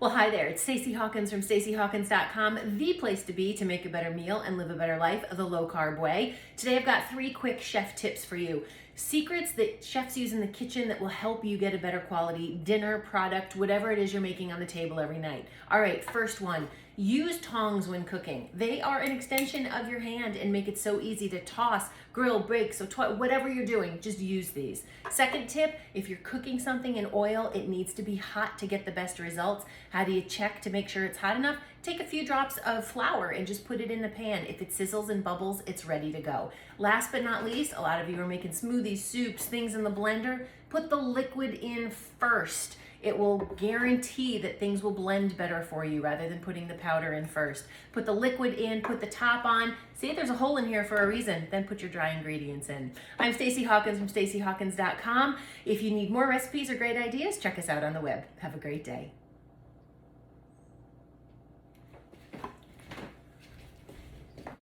Well, hi there. It's Stacey Hawkins from StaceyHawkins.com, the place to be to make a better meal and live a better life the low carb way. Today I've got 3 quick chef tips for you. Secrets that chefs use in the kitchen that will help you get a better quality dinner, product, whatever it is you're making on the table every night. All right, first one, use tongs when cooking. They are an extension of your hand and make it so easy to toss, grill, bake, whatever you're doing, just use these. Second tip, if you're cooking something in oil, it needs to be hot to get the best results. How do you check to make sure it's hot enough? Take a few drops of flour and just put it in the pan. If it sizzles and bubbles, it's ready to go. Last but not least, a lot of you are making smoothies, soups, things in the blender. Put the liquid in first. It will guarantee that things will blend better for you rather than putting the powder in first. Put the liquid in, put the top on. See, there's a hole in here for a reason. Then put your dry ingredients in. I'm Stacey Hawkins from StaceyHawkins.com. If you need more recipes or great ideas, check us out on the web. Have a great day.